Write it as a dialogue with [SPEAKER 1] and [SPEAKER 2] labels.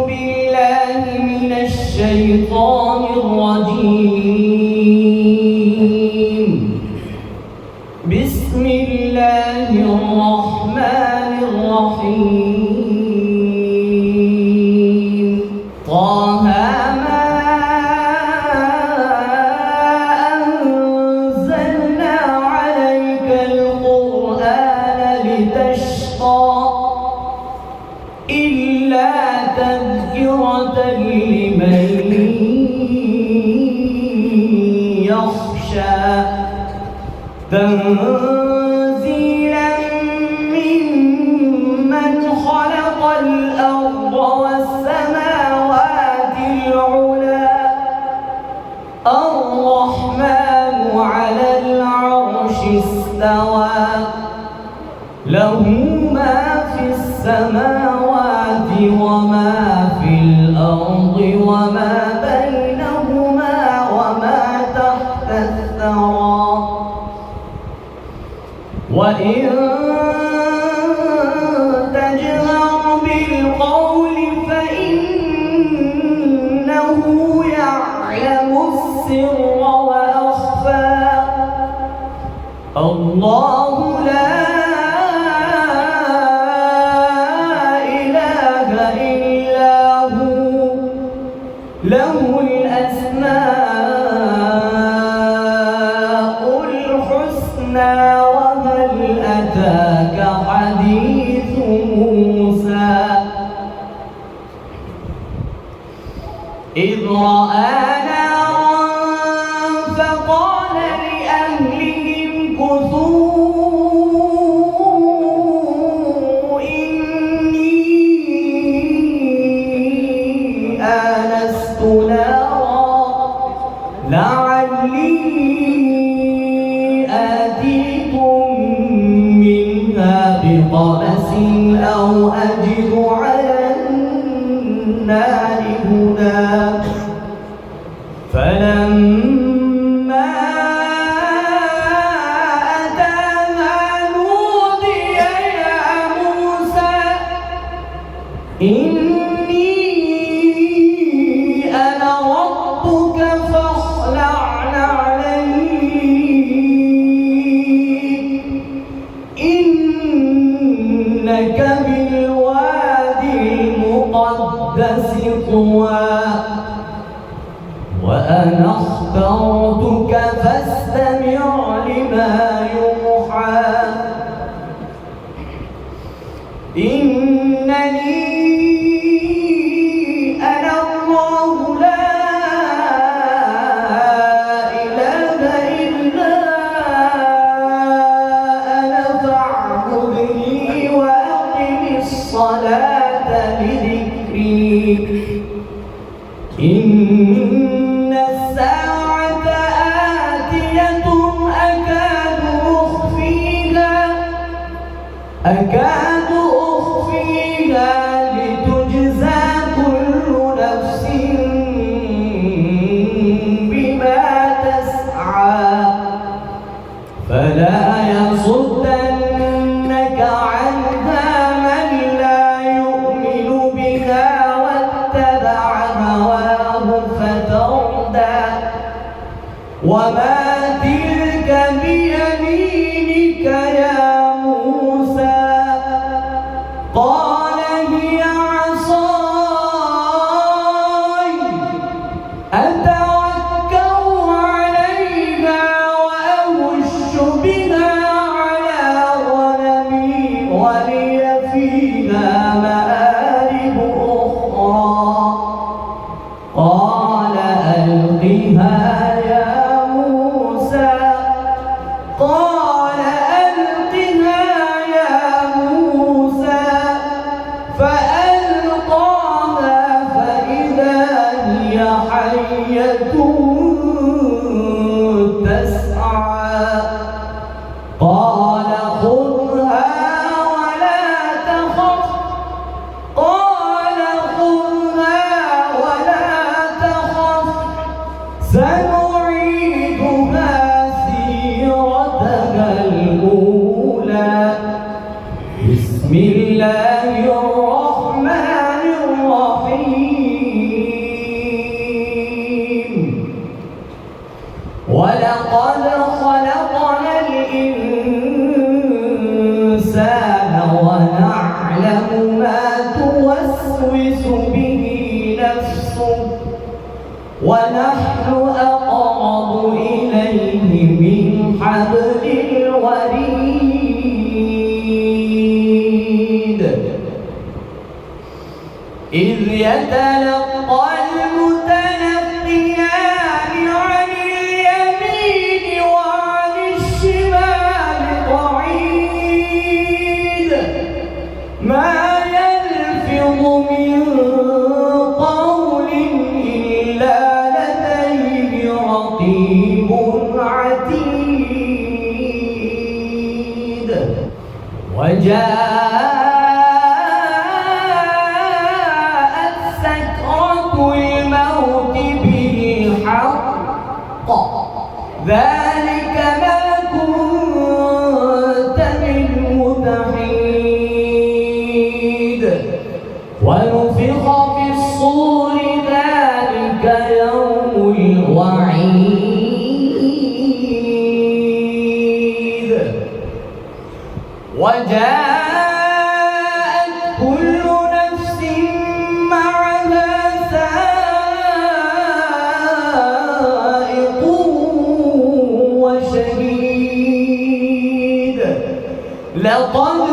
[SPEAKER 1] بالله من الشيطان الرجيم. بسم الله الرحمن الرحيم. طه ما أنزلنا عليك القرآن لتشقى إلا تذكرة لمن يخشى تنزيلا ممن خلق الأرض والسماوات العلى الرحمن على العرش استوى له ما في السماوات وما في الأرض وما بينهما وما تحت الثرى وإن تجهر بالقول فإنه يعلم السر وأخفى الله لا له الأسماء الحسنى. وهل أتاك حديث موسى إذ رأى نارا فقال لأهلهم كثوا إني آنست نارا لعلي آتيكم منها بقبس أو أجد على النار هدى. فلما أتاها نودي يا موسى إني أنا ربك فاخلع نعليك إنك بالوادي المقدس طوى وأنا اخترتك فاستمع لما يوحى إنني أنا الله لا إله إلا أنا فاعبدني وأقم الصلاة لذكري إن الساعة آتية أكاد أخفيها لتجزى كل نفس بما تسعى فلا يصدنك عنها من لا يؤمن بها واتبع هواه فتردى. وما تلك بيمينك يا موسى قال هي عصاي أتوكأ عليها وأهش بها على غنمي ولي فيها مآرب أخرى. قال ألقها يا موسى قال ألقها يا موسى فألقاها فإذا هي حية تسعى. قال خذها ولا تخف قال خذها ولا تخف توسوس به نفسه ونحن أقرب إليه من حبل الوريد إذ يتلقى المتلقيان عن اليمين وعن الشمال قعيد ما يلفظ من قول إلا لديه رقيب عتيد وجاءت سكرة الموت بالحق ذلك ما كنت منه تحيد ونفخ في الصور ذلك يوم الوعيد وجاءت كل نفس معها سائق وشهيد لقد